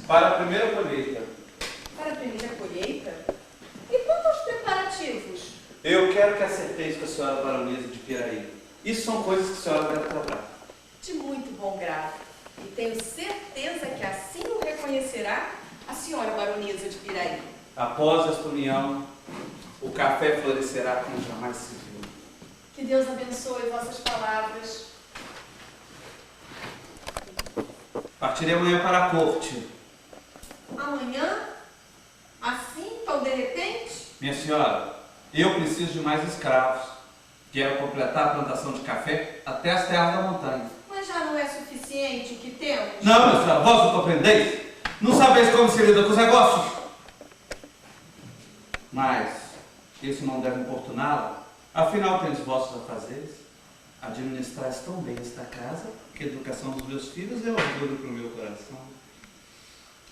Para a primeira colheita. Para a primeira colheita? E quanto aos preparativos? Eu quero que acerteis com a senhora baronesa de Piraí. Isso são coisas que a senhora deve tratar. De muito bom grado. E tenho certeza que assim o reconhecerá a senhora baronesa de Piraí. Após esta união, o café florescerá como jamais se viu. Que Deus abençoe vossas palavras. Partirei amanhã para a corte. Amanhã? Assim, tão de repente? Minha senhora, eu preciso de mais escravos. Quero completar a plantação de café até as terras da montanha. Mas já não é suficiente o que temos? Não, minha senhora, vós não compreendeis? Não sabeis como se lida com os negócios? Mas isso não deve importuná-la. Afinal, tens vossos afazeres. Administrais tão bem esta casa que a educação dos meus filhos é orgulho para o meu coração.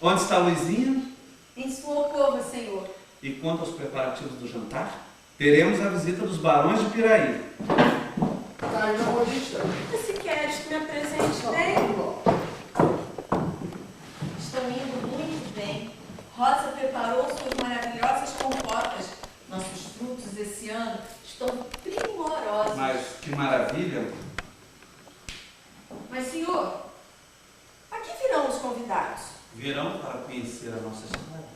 Onde está a Luizinha? Em sua alcova, senhor. E quanto aos preparativos do jantar? Teremos a visita dos barões de Piraí. Tá aí na modista. Se queres que me apresente bem. Estão indo muito bem. Rosa preparou suas maravilhosas compotas. Nossos frutos esse ano estão primorosos. Mas que maravilha! Mas, senhor, a que virão os convidados? Virão para conhecer a nossa história.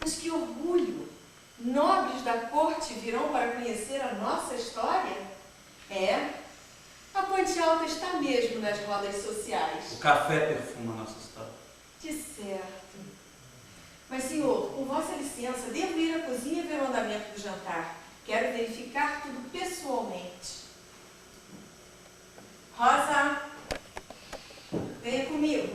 Mas que orgulho! Nobres da corte virão para conhecer a nossa história? É, a Ponte Alta está mesmo nas rodas sociais. O café perfuma a nossa história. De certo. Mas, senhor, com vossa licença, devo ir à cozinha ver o andamento do jantar. Quero verificar tudo pessoalmente. Rosa, venha comigo.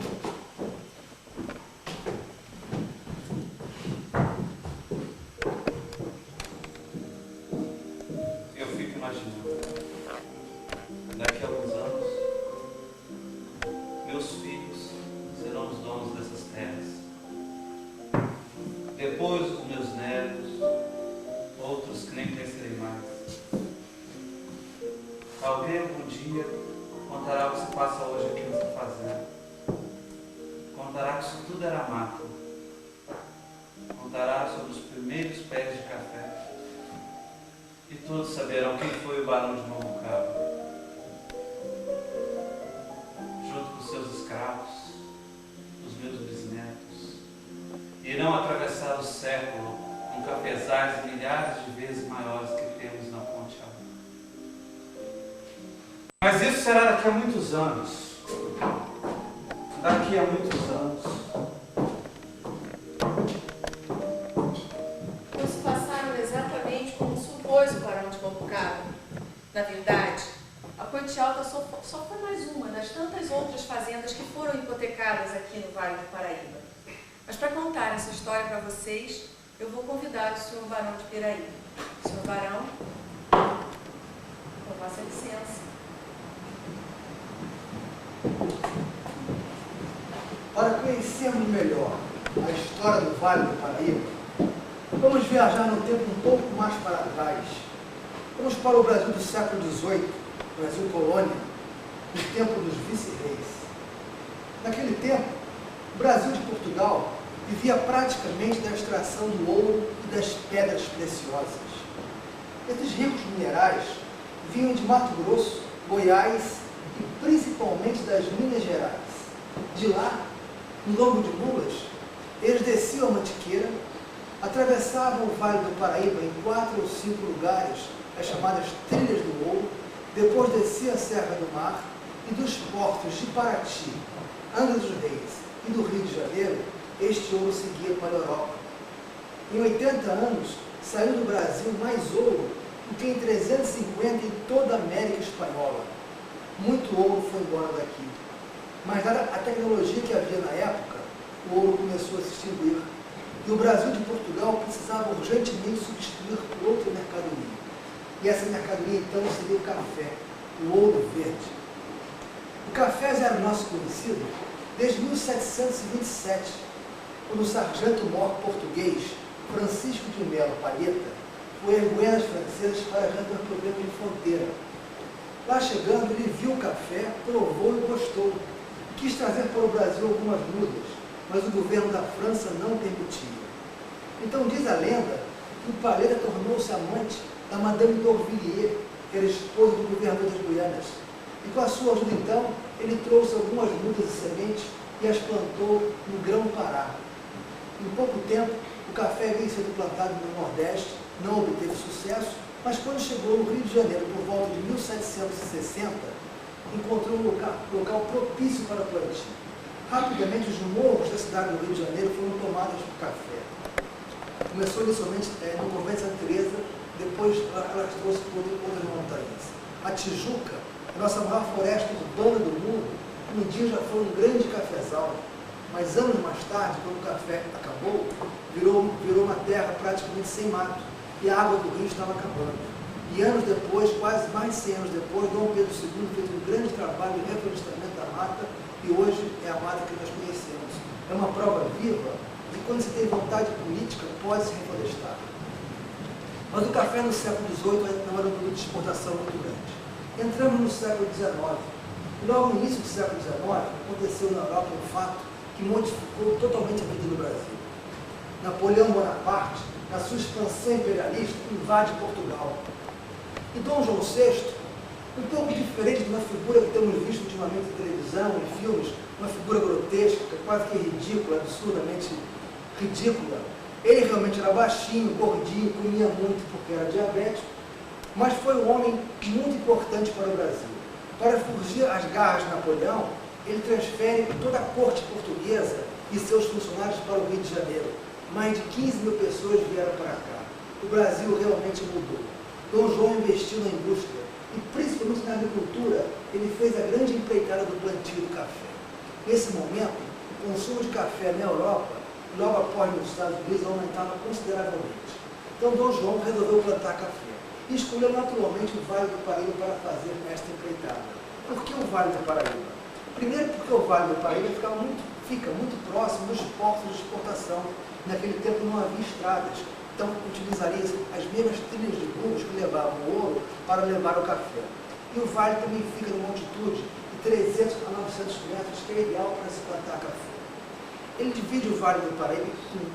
Eu fico imaginando, daqui a alguns anos, meus filhos serão os donos dessas terras. Depois os meus netos, outros que nem conhecerei mais. Alguém algum dia contará o que se passa hoje aqui nessa fazenda. Contará que isso tudo era mato. Contará sobre os primeiros pés de café. E todos saberão quem foi o barão de Mambucaba. Junto com seus escravos, os meus bisnetos, irão atravessar o século com cafezais milhares de vezes maiores que temos na Ponte Alta. Mas isso será daqui a muitos anos. Daqui a muitos anos. Não se passaram exatamente como supôs o barão de Mambucaba. Na verdade, a Ponte Alta só foi mais uma das tantas outras fazendas que foram hipotecadas aqui no Vale do Paraíba. Mas para contar essa história para vocês, eu vou convidar o senhor barão de Piraí. Senhor barão, com vossa licença. Para conhecermos melhor a história do Vale do Paraíba, vamos viajar no tempo um pouco mais para trás. Vamos para o Brasil do século XVIII, Brasil colônia, no tempo dos vice-reis. Naquele tempo, o Brasil de Portugal vivia praticamente da extração do ouro e das pedras preciosas. Esses ricos minerais vinham de Mato Grosso, Goiás e principalmente das Minas Gerais. De lá, no lombo de mulas, eles desciam a Mantiqueira, atravessavam o Vale do Paraíba em 4 ou 5 lugares, as chamadas Trilhas do Ouro, depois desciam a Serra do Mar e dos portos de Paraty, Angra dos Reis e do Rio de Janeiro, este ouro seguia para a Europa. Em 80 anos, saiu do Brasil mais ouro do que em 350 em toda a América Espanhola. Muito ouro foi embora daqui. Mas dada a tecnologia que havia na época, o ouro começou a se extinguir. E o Brasil de Portugal precisava urgentemente substituir por outra mercadoria. E essa mercadoria então seria o café, o ouro verde. O café já era nosso conhecido desde 1727, quando o sargento-mor português Francisco de Melo Palheta foi em Guianas Francesas para resolver um problema de fronteira. Lá chegando, ele viu o café, provou e gostou. Quis trazer para o Brasil algumas mudas, mas o governo da França não permitia. Então diz a lenda que o Paleta tornou-se amante da Madame d'Aurevilliers, que era esposa do governador das Guianas. E com a sua ajuda, então, ele trouxe algumas mudas de sementes e as plantou no Grão-Pará. Em pouco tempo, o café veio sendo plantado no Nordeste, não obteve sucesso, mas quando chegou no Rio de Janeiro, por volta de 1760, encontrou um local propício para o plantio. Rapidamente, os morros da cidade do Rio de Janeiro foram tomados por café. Começou inicialmente no convento de Santa Teresa, depois ela trouxe por outras montanhas. A Tijuca, a nossa maior floresta urbana do mundo, um dia já foi um grande cafezal, mas anos mais tarde, quando o café acabou, virou uma terra praticamente sem mato, e a água do rio estava acabando. E anos depois, quase mais de 100 anos depois, Dom Pedro II fez um grande trabalho de reflorestamento da mata, e hoje é a mata que nós conhecemos. É uma prova viva de que quando se tem vontade política, pode se reflorestar. Mas o café no século XVIII não era um produto de exportação muito grande. Entramos no século XIX. E logo no início do século XIX, aconteceu na Europa um fato que modificou totalmente a vida no Brasil. Napoleão Bonaparte, na sua expansão imperialista, invade Portugal. E Dom João VI, um pouco diferente de uma figura que temos visto ultimamente em televisão, em filmes, uma figura grotesca, quase que ridícula, absurdamente ridícula. Ele realmente era baixinho, gordinho, comia muito porque era diabético, mas foi um homem muito importante para o Brasil. Para fugir às garras de Napoleão, ele transfere toda a corte portuguesa e seus funcionários para o Rio de Janeiro. Mais de 15 mil pessoas vieram para cá. O Brasil realmente mudou. Dom João investiu na indústria e, principalmente na agricultura, ele fez a grande empreitada do plantio do café. Nesse momento, o consumo de café na Europa, logo após nos Estados Unidos, aumentava consideravelmente. Então, Dom João resolveu plantar café e escolheu naturalmente o Vale do Paraíba para fazer esta empreitada. Por que o Vale do Paraíba? Primeiro porque o Vale do Paraíba fica muito próximo dos portos de exportação. Naquele tempo não havia estradas, então utilizaria as mesmas trilhas de burros que levavam o ouro para levar o café. E o vale também fica numa altitude de 300 a 900 metros, que é ideal para se plantar café. Ele divide o Vale do Paraíba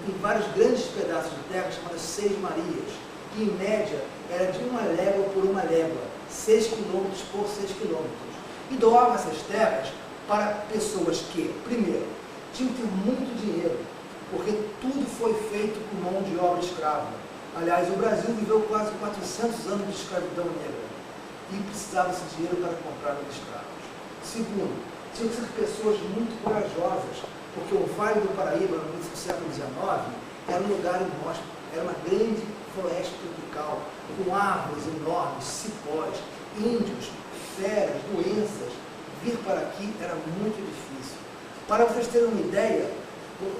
em vários grandes pedaços de terra chamadas Seis Marias, que em média era de 1 légua por 1 légua, 6 quilômetros por 6 quilômetros. E doava essas terras para pessoas que, primeiro, tinham que ter muito dinheiro, porque tudo foi feito com mão de obra escrava. Aliás, o Brasil viveu quase 400 anos de escravidão negra e precisava desse dinheiro para comprar os escravos. Segundo, tinham que ser pessoas muito corajosas, porque o Vale do Paraíba, no início do século XIX, era um lugar inóspito, era uma grande floresta tropical, com árvores enormes, cipós, índios, feras, doenças. Vir para aqui era muito difícil. Para vocês terem uma ideia,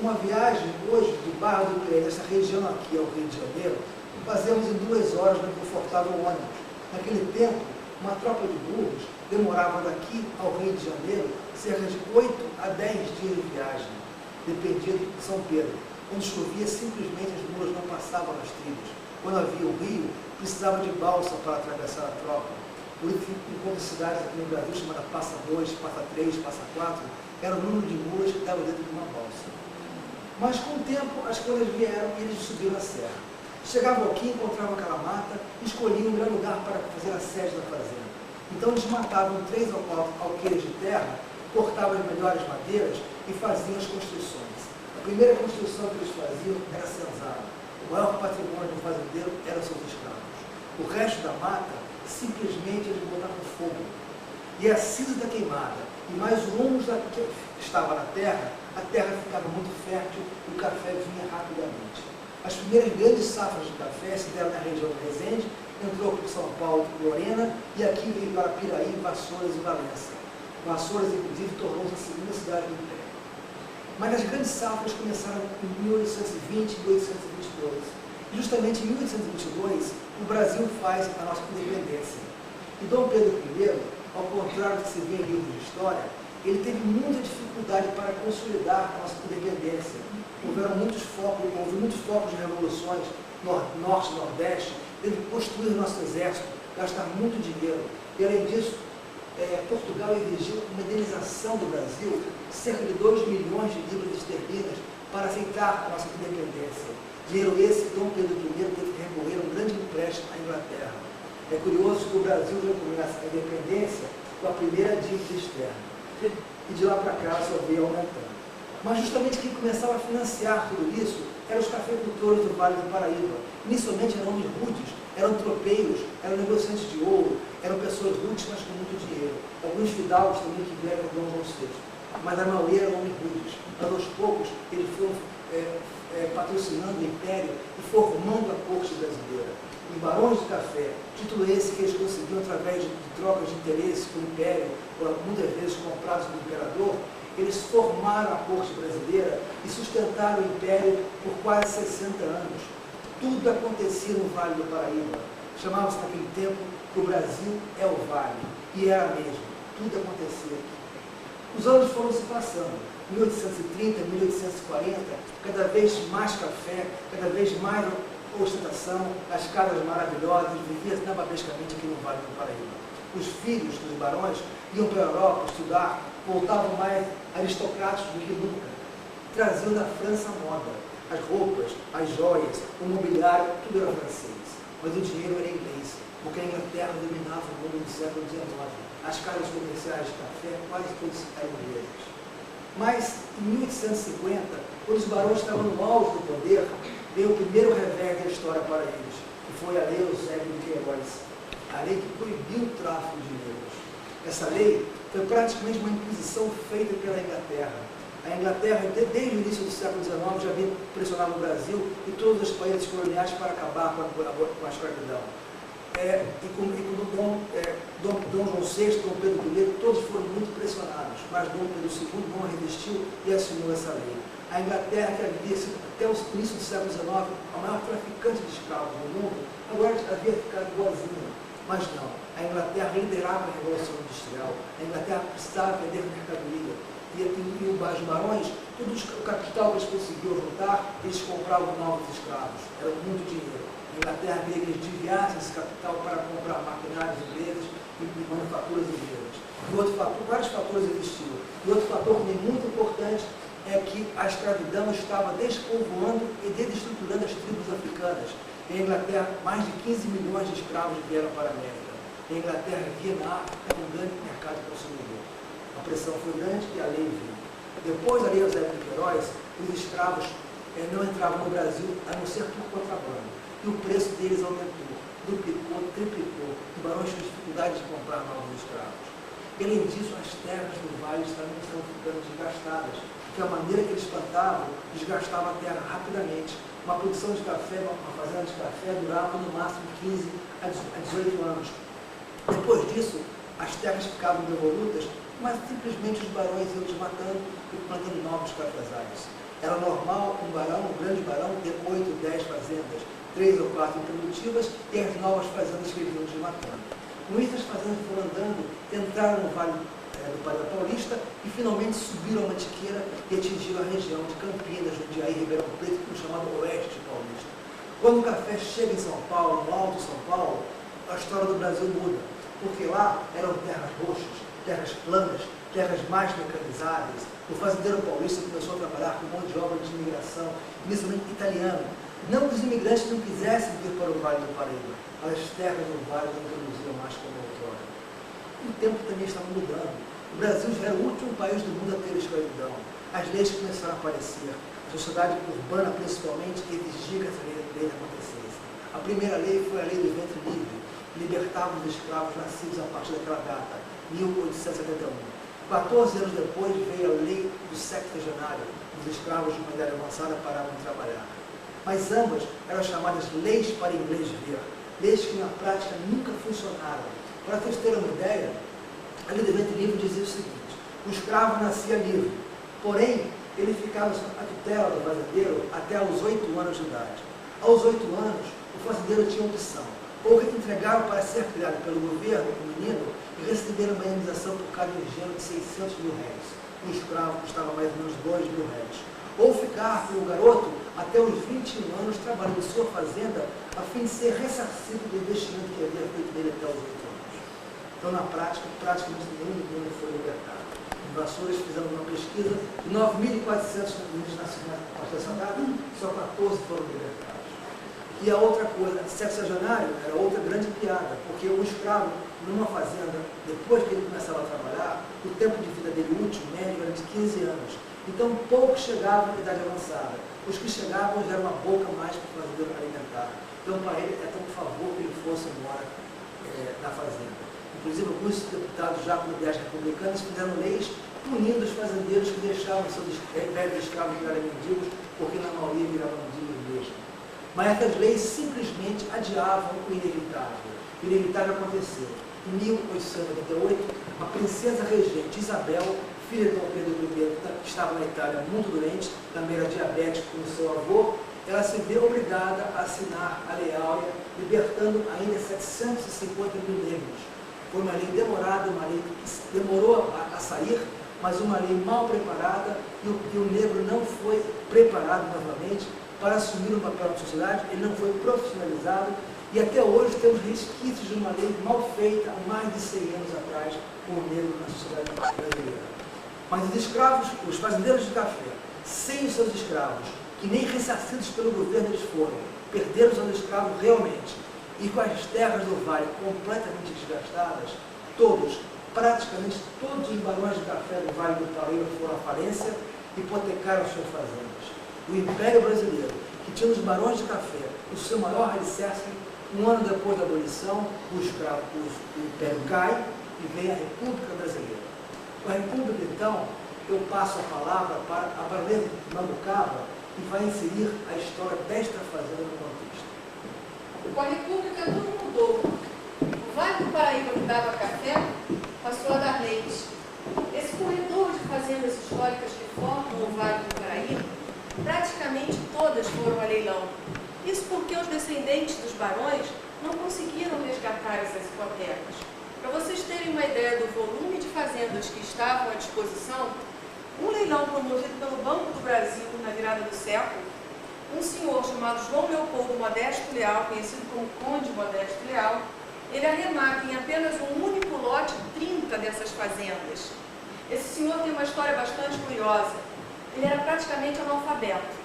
uma viagem hoje de Barra do Piraí, dessa região aqui ao Rio de Janeiro, fazemos em 2 horas no confortável ônibus. Naquele tempo, uma tropa de burros demorava daqui ao Rio de Janeiro cerca de 8 a 10 dias de viagem, dependia de São Pedro. Quando chovia, simplesmente as mulas não passavam nas trilhas. Quando havia o rio, precisava de balsa para atravessar a tropa. Por isso, enquanto cidades aqui no Brasil, chamada Passa 2, Passa 3, Passa 4, era o número de mulas que estavam dentro de uma balsa. Mas com o tempo as coisas vieram e eles subiram a serra. Chegavam aqui, encontravam aquela mata, escolhiam um grande lugar para fazer a sede da fazenda. Então eles matavam 3 ou 4 alqueires de terra, cortavam as melhores madeiras e faziam as construções. A primeira construção que eles faziam era a senzala. O maior patrimônio do fazendeiro eram seus escravos. O resto da mata, simplesmente eles botavam fogo. E a cinza da queimada e mais o humo que estava na terra, a terra ficava muito fértil e o café vinha rapidamente. As primeiras grandes safras de café se deram na região do Resende, entrou por São Paulo e Lorena, e aqui veio para Piraí, Vassouras e Valença. Vassouras, inclusive, tornou-se a segunda cidade do Império. Mas as grandes safras começaram em 1820 e 1822. E justamente em 1822, o Brasil faz a nossa independência. E Dom Pedro I, ao contrário do que se vê em livros de história, ele teve muita dificuldade para consolidar a nossa independência. Houve muitos focos de revoluções, norte e nordeste, teve que construir o nosso exército, gastar muito dinheiro. E além disso, Portugal exigiu uma indenização do Brasil, cerca de 2 milhões de libras esterlinas, para aceitar a nossa independência. Dinheiro esse que Dom Pedro I teve que recorrer a um grande empréstimo à Inglaterra. É curioso que o Brasil reconhece a independência com a primeira dívida externa. E de lá para cá só veio aumentando. Mas justamente quem começava a financiar tudo isso eram os cafeicultores do Vale do Paraíba. Inicialmente eram homens rudes, eram tropeiros, eram negociantes de ouro, eram pessoas rudes, mas com muito dinheiro. Alguns fidalgos também que vieram com Dom João VI. Mas a maioria eram homens rudes. Mas aos poucos eles foram patrocinando o império e formando a corte brasileira. Os barões de café, título esse que eles conseguiram através de trocas de interesse com o império, muitas vezes comprados pelo imperador, eles formaram a corte brasileira e sustentaram o império por quase 60 anos. Tudo acontecia no Vale do Paraíba. Chamava-se naquele tempo que o Brasil é o Vale. E era mesmo. Tudo acontecia aqui. Os anos foram se passando. 1830, 1840, cada vez mais café, cada vez mais ostentação, as casas maravilhosas, vivia nababescamente aqui no Vale do Paraíba. Os filhos dos barões iam para a Europa estudar, voltavam mais aristocráticos do que nunca. Traziam da França a moda, as roupas, as joias, o mobiliário, tudo era francês. Mas o dinheiro era inglês, porque a Inglaterra dominava o mundo do século XIX. As casas comerciais de café quase todas eram inglesas. Mas, em 1850, quando os barões estavam no auge do poder, veio o primeiro revés da história para eles, que foi a Lei Eusébio de Queiroz, a lei que proibiu o tráfico de negros. Essa lei foi praticamente uma imposição feita pela Inglaterra. A Inglaterra, desde o início do século XIX, já vinha pressionando o Brasil e todos os países coloniais para acabar com a escravidão. E com Dom João VI, Dom Pedro I, todos foram muito pressionados, mas Dom Pedro II não resistiu e assinou essa lei. A Inglaterra, que havia sido até o início do século XIX a maior traficante de escravos do mundo, agora havia ficado igualzinha. Mas não, a Inglaterra liderava a Revolução Industrial, a Inglaterra precisava vender mercadoria. E os barões, todo o capital que eles conseguiam juntar, eles compravam novos escravos, era muito dinheiro. A Inglaterra queria que eles desviassem esse capital para comprar maquinários ingleses e manufaturas inglesas. Vários fatores existiam. E outro fator também muito importante é que a escravidão estava despovoando e desestruturando as tribos africanas. Em Inglaterra, mais de 15 milhões de escravos vieram para a América. Em Inglaterra via na África um grande mercado consumidor. A pressão foi grande e a lei veio. Depois da Lei Eusébio de Queiroz, os escravos não entravam no Brasil a não ser por contrabando. E o preço deles aumentou, duplicou, triplicou. Os barões tinham dificuldade de comprar novos escravos. E, além disso, as terras do vale estavam ficando desgastadas, porque a maneira que eles plantavam desgastava a terra rapidamente. Uma produção de café, uma fazenda de café, durava no máximo 15 a 18 anos. Depois disso, as terras ficavam devolutas, mas simplesmente os barões iam desmatando e plantando novos cafezais. Era normal um grande barão, ter 8, 10 fazendas, 3 ou 4 improdutivas e as novas fazendas que eles iam desmatando. Com isso, as fazendas foram andando, entraram no Vale do Paraíba Paulista e finalmente subiram a Mantiqueira e atingiram a região de Campinas, Jundiaí, Ribeirão Preto, que é o chamado Oeste Paulista. Quando o café chega em São Paulo, no Alto São Paulo, a história do Brasil muda, porque lá eram terras roxas, terras planas, terras mais mecanizadas. O fazendeiro paulista começou a trabalhar com mão de obra de imigração, inicialmente italiana. Não que os imigrantes não quisessem vir para o Vale do Paraíba, mas as terras do Vale não produziam mais como outrora. O tempo também estava mudando. O Brasil já era o último país do mundo a ter escravidão. As leis começaram a aparecer. A sociedade urbana, principalmente, exigia que essa lei acontecesse. A primeira lei foi a lei do ventre livre, que libertava os escravos nascidos a partir daquela data, 1871. 14 anos depois veio a lei do sexagenário. Os escravos de uma idade avançada paravam de trabalhar. Mas ambas eram chamadas leis para inglês ver, leis que na prática nunca funcionaram. Para vocês terem uma ideia, a lei do ventre livre dizia o seguinte: o escravo nascia livre, porém ele ficava sob a tutela do fazendeiro até aos 8 anos de idade. Aos 8 anos, o fazendeiro tinha opção: ou entregava para ser criado pelo governo o menino e receber uma indenização por cada engenho de 600 mil réis. O escravo custava mais ou menos 2 mil réis. Ou ficar com o garoto até os 21 anos trabalhando em sua fazenda a fim de ser ressarcido do investimento que havia feito nele até os 8 anos. Então, na prática, praticamente nenhum menino foi libertado. Em Vassouras fizemos uma pesquisa de 9.400 meninos nascidos na dessa data, só 14 foram libertados. E a outra coisa, sexagenário era outra grande piada, porque o escravo, numa fazenda, depois que ele começava a trabalhar, o tempo de vida dele útil, médio, era de 15 anos. Então, poucos chegavam à idade avançada. Os que chegavam já eram uma boca mais para o fazendeiro alimentar. Então, para ele, é tão favor que ele fosse embora da fazenda. Inclusive, alguns deputados, já como ideias republicanas, fizeram leis punindo os fazendeiros que deixavam seus velhos escravos virarem mendigos, porque na maioria viravam mendigos mesmo. Mas essas leis simplesmente adiavam o inevitável. O inevitável aconteceu. Em 1888, a princesa regente Isabel, filha de Dom Pedro I, que estava na Itália muito doente, também era diabética como seu avô, ela se vê obrigada a assinar a Lei Áurea, libertando ainda 750 mil negros. Foi uma lei demorada, uma lei que demorou a sair, mas uma lei mal preparada, e o negro não foi preparado novamente para assumir um papel na sociedade, ele não foi profissionalizado, e até hoje temos resquícios de uma lei mal feita há mais de 100 anos atrás com o negro na sociedade brasileira. Mas os escravos, os fazendeiros de café, sem os seus escravos, que nem ressarcidos pelo governo eles foram, perderam os seus escravos realmente, e com as terras do vale completamente desgastadas, praticamente todos os barões de café do Vale do Paraíba foram à falência e hipotecaram suas fazendas. O Império Brasileiro, que tinha os barões de café o seu maior alicerce, um ano depois da abolição, o Império cai e vem a República Brasileira. Com a República, então, eu passo a palavra para a Baronesa Mambucaba, que vai inserir a história desta fazenda no contexto. Com a República tudo mudou. O Vale do Paraíba, que dava café, passou a dar leite. Esse corredor de fazendas históricas que formam o Vale do Paraíba, praticamente todas foram a leilão. Isso porque os descendentes dos barões não conseguiram resgatar essas hipotecas. Para vocês terem uma ideia do volume de fazendas que estavam à disposição, um leilão promovido pelo Banco do Brasil na virada do século, um senhor chamado João Leopoldo Modesto Leal, conhecido como Conde Modesto Leal, ele arremata em apenas um único lote 30 dessas fazendas. Esse senhor tem uma história bastante curiosa. Ele era praticamente analfabeto.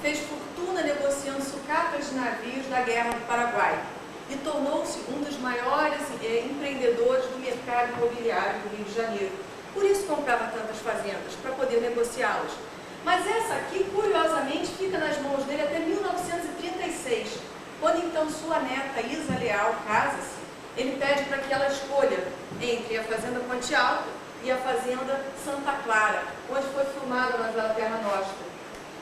Fez fortuna negociando sucatas de navios da Guerra do Paraguai e tornou-se um dos maiores empreendedores do mercado imobiliário do Rio de Janeiro. Por isso comprava tantas fazendas, para poder negociá-las. Mas essa aqui, curiosamente, fica nas mãos dele até 1936, quando então sua neta Isa Leal casa-se. Ele pede para que ela escolha entre a Fazenda Ponte Alta e a Fazenda Santa Clara, onde foi filmada a novela Terra Nostra.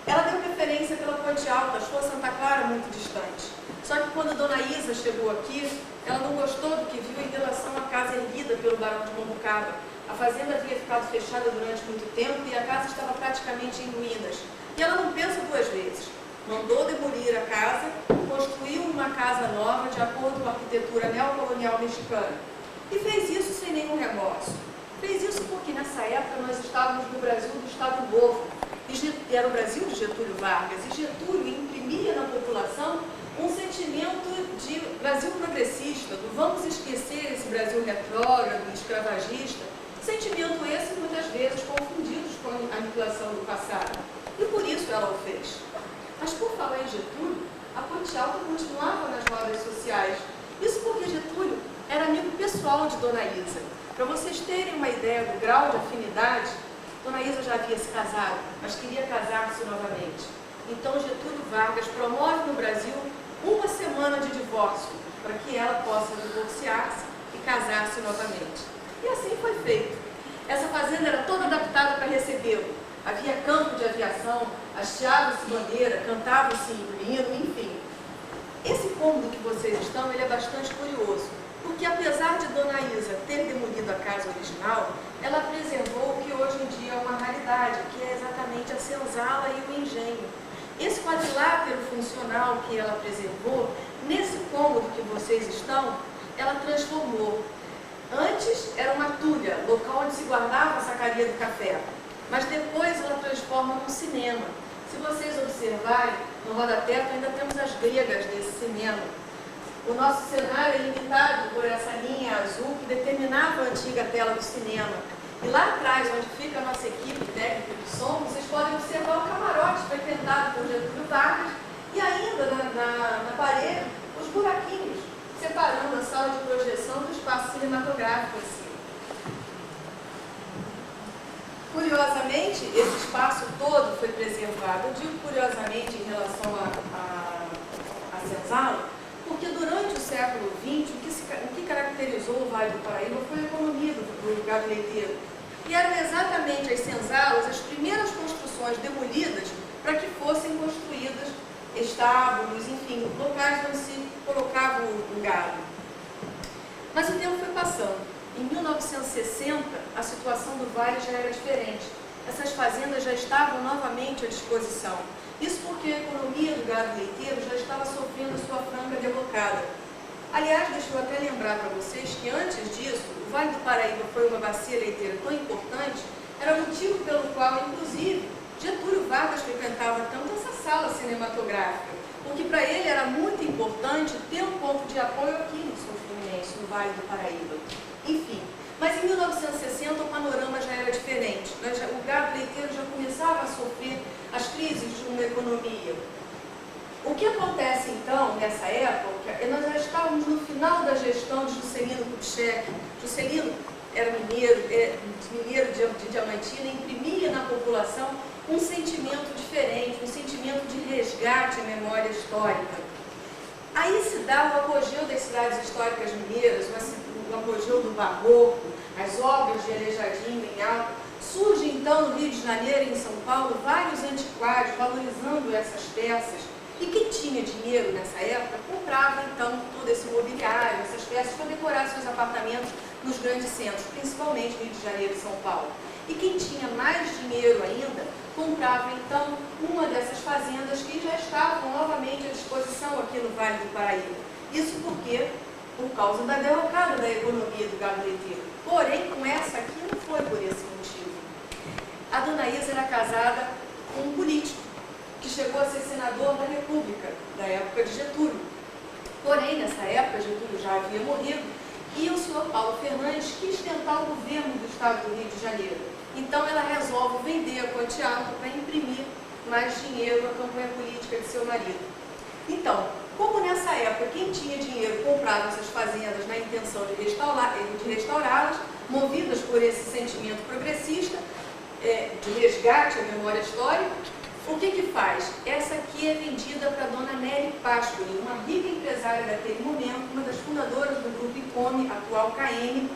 Ela deu preferência pela Ponte Alta, achou Santa Clara muito distante. Só que quando Dona Isa chegou aqui, ela não gostou do que viu em relação à casa erguida pelo Barão de Mambucaba. A fazenda havia ficado fechada durante muito tempo e a casa estava praticamente em ruínas. E ela não pensa duas vezes. Mandou demolir a casa, construiu uma casa nova de acordo com a arquitetura neocolonial mexicana. E fez isso sem nenhum remorso. Fez isso porque nessa época nós estávamos no Brasil do Estado Novo. Era o Brasil de Getúlio Vargas. E Getúlio imprimia na população um sentimento de Brasil progressista, do vamos esquecer esse Brasil retrógrado, escravagista. Sentimento esse muitas vezes confundidos com a aniquilação do passado. E por isso ela o fez. Mas por falar em Getúlio, a Ponte Alta continuava nas rodas sociais. Isso porque Getúlio era amigo pessoal de Dona Isa. Para vocês terem uma ideia do grau de afinidade, Dona Isa já havia se casado, mas queria casar-se novamente. Então Getúlio Vargas promove no Brasil uma semana de divórcio, para que ela possa divorciar-se e casar-se novamente. E assim foi feito. Essa fazenda era toda adaptada para recebê-lo. Havia campo de aviação, hasteava-se bandeira, cantava-se hino, enfim. Esse cômodo que vocês estão, ele é bastante curioso, porque apesar de Dona Isa ter demolido a casa original, ela preservou o que hoje em dia é uma raridade, que é exatamente a senzala e o engenho. Esse quadrilátero funcional que ela preservou, nesse cômodo que vocês estão, ela transformou. Antes era uma tulha, local onde se guardava a sacaria do café, mas depois ela transforma num cinema. Se vocês observarem, no rodapé ainda temos as gregas desse cinema. O nosso cenário é limitado por essa linha azul que determinava a antiga tela do cinema. E lá atrás, onde fica a nossa equipe técnica de som, vocês podem observar o camarote frequentado por Getúlio Vargas e ainda na parede os buraquinhos, separando a sala de projeção do espaço cinematográfico em si. Curiosamente, esse espaço todo foi preservado. Eu digo curiosamente em relação a senzala, porque durante o século XX, o que caracterizou o Vale do Paraíba foi a economia do gado leiteiro. E eram exatamente as senzalas as primeiras construções demolidas para que fossem construídas estábulos, enfim, locais onde se colocava o gado. Mas o tempo foi passando. Em 1960, a situação do vale já era diferente. Essas fazendas já estavam novamente à disposição. Isso porque a economia do gado leiteiro já estava sofrendo a sua franca derrocada. Aliás, deixa eu até lembrar para vocês que antes disso, o Vale do Paraíba foi uma bacia leiteira tão importante, era o motivo pelo qual, inclusive, Getúlio Vargas frequentava tanto essa sala cinematográfica, porque para ele era muito importante ter um ponto de apoio aqui no Sul Fluminense, no Vale do Paraíba. Enfim, mas em 1960 o panorama já era diferente. O gado leiteiro já começava a sofrer as crises de uma economia. O que acontece então, nessa época, nós já estávamos no final da gestão de Juscelino Kubitschek. Juscelino era mineiro de Diamantina, imprimia na população um sentimento diferente, um sentimento de resgate à memória histórica. Aí se dá o apogeu das cidades históricas mineiras, o apogeu do barroco, as obras de Aleijadinho em alta. Surge então no Rio de Janeiro e em São Paulo vários antiquários valorizando essas peças. E quem tinha dinheiro nessa época comprava então todo esse mobiliário, essas peças para decorar seus apartamentos nos grandes centros, principalmente Rio de Janeiro e São Paulo. E quem tinha mais dinheiro ainda, comprava então uma dessas fazendas que já estavam novamente à disposição aqui no Vale do Paraíba. Isso porque, por causa da derrocada da economia do gado leiteiro. Porém, com essa aqui não foi por esse motivo. A dona Isa era casada com um político que chegou a ser senador da República, da época de Getúlio. Porém, nessa época, Getúlio já havia morrido e o senhor Paulo Fernandes quis tentar o governo do estado do Rio de Janeiro. Então, ela resolve vender a quantia alta para imprimir mais dinheiro à campanha política de seu marido. Então, como nessa época quem tinha dinheiro comprava essas fazendas na intenção de restaurá-las, movidas por esse sentimento progressista, de resgate à memória histórica, o que faz? Essa aqui é vendida para a dona Nery Pascoli, uma rica empresária daquele momento, uma das fundadoras do grupo ICOME, atual KM,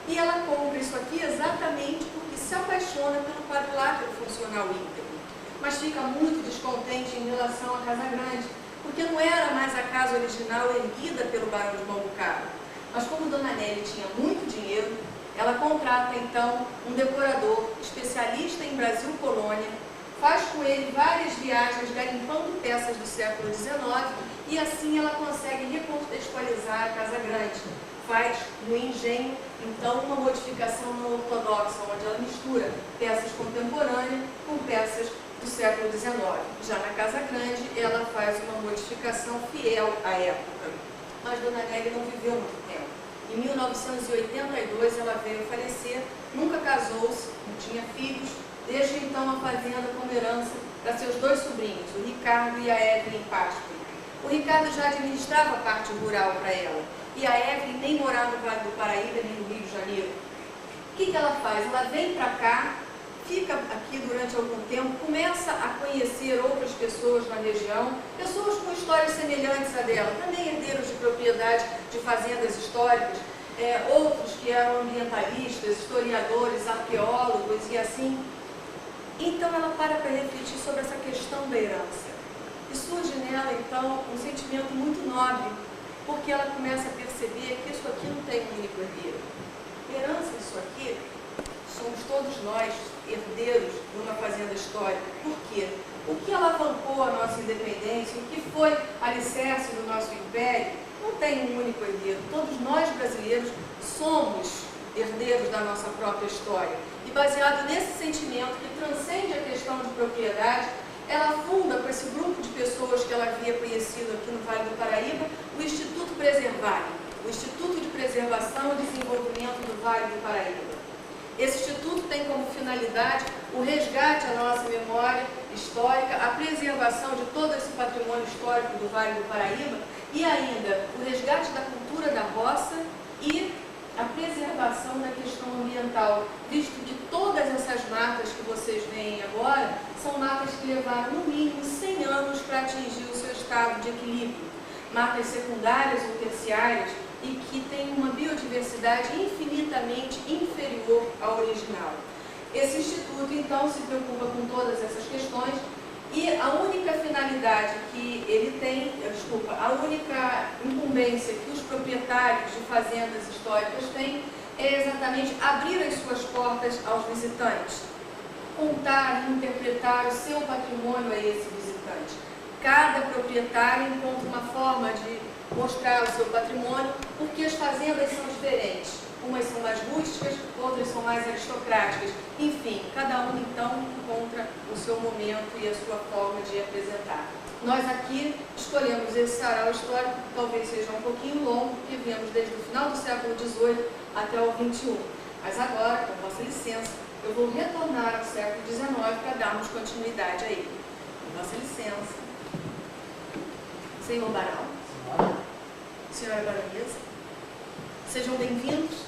e ela compra isso aqui exatamente porque se apaixona pelo quadrilátero funcional íntegro, mas fica muito descontente em relação à Casa Grande, porque não era mais a casa original erguida pelo Barão de Mambucaba. Mas como dona Nery tinha muito dinheiro, ela contrata então um decorador especialista em Brasil Colônia, faz com ele várias viagens garimpando peças do século XIX e assim ela consegue recontextualizar a Casa Grande. Faz no engenho, então, uma modificação não ortodoxa, onde ela mistura peças contemporâneas com peças do século XIX. Já na Casa Grande, ela faz uma modificação fiel à época. Mas dona Nery não viveu muito tempo. Em 1982, ela veio a falecer, nunca casou-se, não tinha filhos. Desde então, a fazenda como herança para seus dois sobrinhos, o Ricardo e a Evelyn Pascoli. O Ricardo já administrava a parte rural para ela, e a Evelyn nem morava no Vale do Paraíba, nem no Rio de Janeiro. O que ela faz? Ela vem para cá, fica aqui durante algum tempo, começa a conhecer outras pessoas na região, pessoas com histórias semelhantes à dela, também herdeiros de propriedade de fazendas históricas, outros que eram ambientalistas, historiadores, arqueólogos e assim. Então ela para refletir sobre essa questão da herança. E surge nela, então, um sentimento muito nobre, porque ela começa a perceber que isso aqui não tem um único herdeiro. Herança, isso aqui, somos todos nós herdeiros de uma fazenda histórica. Por quê? O que alavancou a nossa independência, o que foi alicerce do nosso império, não tem um único herdeiro. Todos nós brasileiros somos herdeiros da nossa própria história. E baseado nesse sentimento que transcende a questão de propriedade, ela funda com esse grupo de pessoas que ela havia conhecido aqui no Vale do Paraíba o Instituto Preservare, o Instituto de Preservação e Desenvolvimento do Vale do Paraíba. Esse instituto tem como finalidade o resgate à nossa memória histórica, a preservação de todo esse patrimônio histórico do Vale do Paraíba e ainda o resgate da cultura da roça e a preservação da questão ambiental, visto que todas essas matas que vocês veem agora são matas que levaram no mínimo 100 anos para atingir o seu estado de equilíbrio. Matas secundárias ou terciárias e que têm uma biodiversidade infinitamente inferior à original. Esse instituto, então, se preocupa com todas essas questões e a única finalidade que ele tem, a única incumbência que os proprietários de fazendas históricas têm é exatamente abrir as suas portas aos visitantes, contar e interpretar o seu patrimônio a esse visitante. Cada proprietário encontra uma forma de mostrar o seu patrimônio, porque as fazendas são diferentes. Umas são mais rústicas, outras são mais aristocráticas. Enfim, cada um então encontra o seu momento e a sua forma de apresentar. Nós aqui escolhemos esse sarau histórico, que talvez seja um pouquinho longo, porque viemos desde o final do século XVIII até o XXI. Mas agora, com vossa licença, eu vou retornar ao século XIX para darmos continuidade a ele. Com vossa licença. Senhor Barão, senhora baronesa, sejam bem-vindos.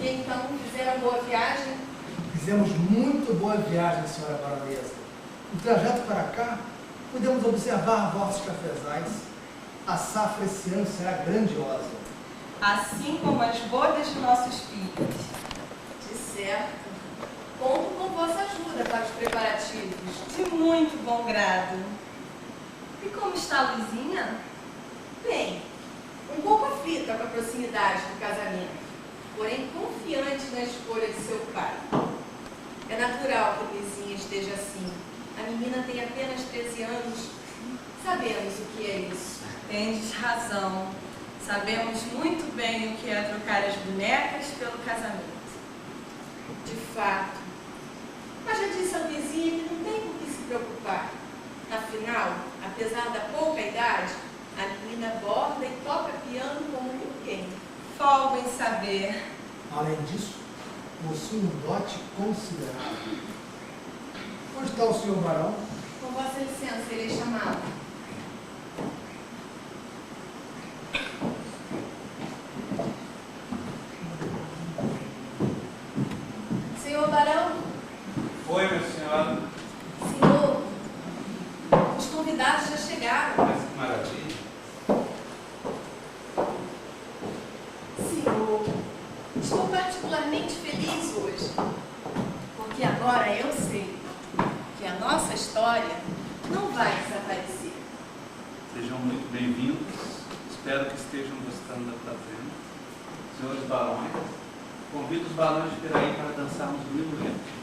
E então, fizeram boa viagem? Fizemos muito boa viagem, senhora baronesa. No trajeto para cá, podemos observar vossos cafezais. A safra esse ano será grandiosa. Assim como as bodas de nossos filhos. De certo. Conto com vossa ajuda para os preparativos. De muito bom grado. E como está a Luizinha? Bem, um pouco aflita com a proximidade do casamento, porém confiante na escolha de seu pai. É natural que Luizinha esteja assim. A menina tem apenas 13 anos. Sabemos o que é isso. Tendes razão. Sabemos muito bem o que é trocar as bonecas pelo casamento. De fato. Mas já disse a Luizinha que não tem com que se preocupar. Afinal, apesar da pouca idade, a menina borda e toca piano como ninguém. Folgo em saber. Além disso, possui um dote considerável. Onde está o senhor barão? Com vossa licença, irei chamá-lo. Senhor barão? Foi, minha senhora. Senhor, os convidados já chegaram. Mas que maravilha. Senhor, estou particularmente feliz hoje, porque agora eu sei que a nossa história não vai desaparecer. Sejam muito bem-vindos. Espero que estejam gostando da fazenda. Senhores barões, convido os barões de Piraí para dançarmos o minueto.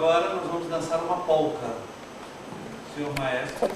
agora nós vamos dançar uma polca. Senhor maestro.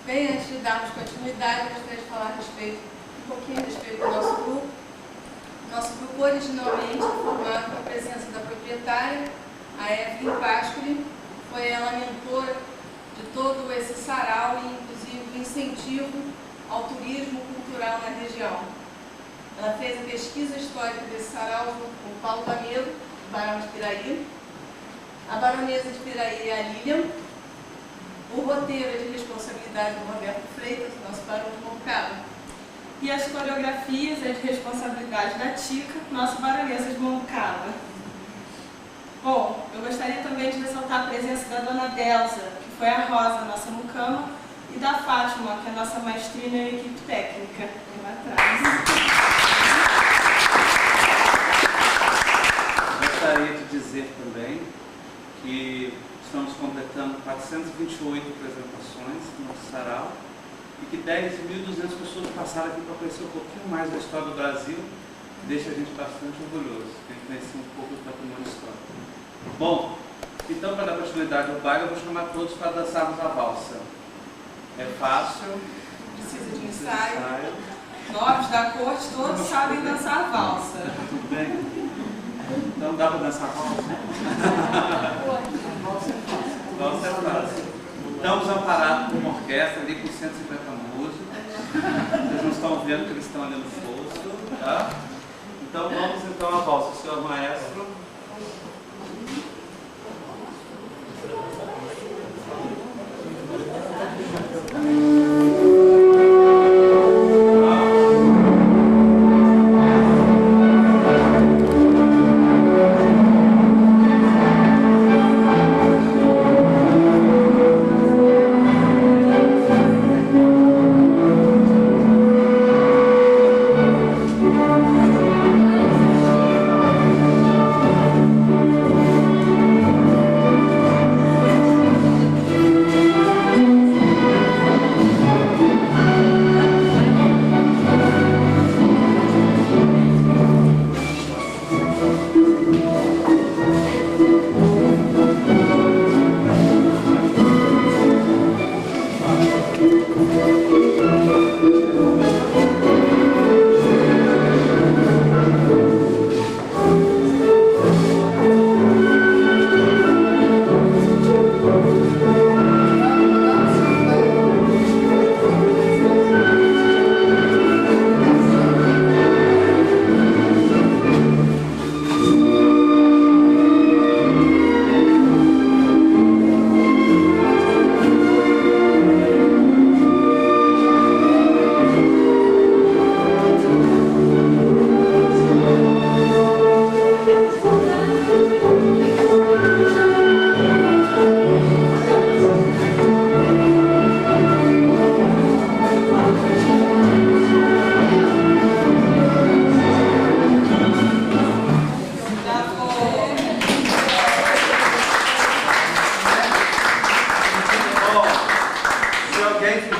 Bem, antes de darmos continuidade, eu gostaria de falar um pouquinho a respeito do nosso grupo. Nosso grupo originalmente é formado com a presença da proprietária, a Evelyn Pascoli. Foi ela a mentora de todo esse sarau e, inclusive, do incentivo ao turismo cultural na região. Ela fez a pesquisa histórica desse sarau junto com o Paulo Lamedo, Barão de Piraí. A baronesa de Piraí é a Lilian. O roteiro é de responsabilidade do Roberto Freitas, nosso barão de Moncada. E as coreografias é de responsabilidade da Tica, nossa baronesa de Moncada. Bom, eu gostaria também de ressaltar a presença da dona Delza, que foi a Rosa, nossa mucama, e da Fátima, que é a nossa maestrina e equipe técnica, aqui lá atrás. Gostaria de dizer também que estamos completando 428 apresentações no nosso sarau e que 10.200 pessoas passaram aqui para conhecer um pouquinho mais da história do Brasil. Deixa a gente bastante orgulhoso, tem que conhecer um pouco do patrimônio histórico. Bom, então para dar continuidade ao baile, eu vou chamar todos para dançarmos a valsa. É fácil, Precisa de ensaio. Novos da corte todos sabem dançar valsa. Tudo bem? Então dá para dançar a valsa? Valsa é fácil. Estamos amparados por uma orquestra ali com 150 músicos. Vocês não estão vendo que eles estão ali no fosso, tá? Então vamos então à valsa, senhor maestro.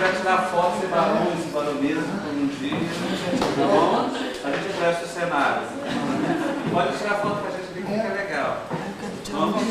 quiser tirar fotos de barões e baronesas por um dia, tá bom? A gente presta o cenário. Pode tirar foto com a gente, que fica legal. Vamos.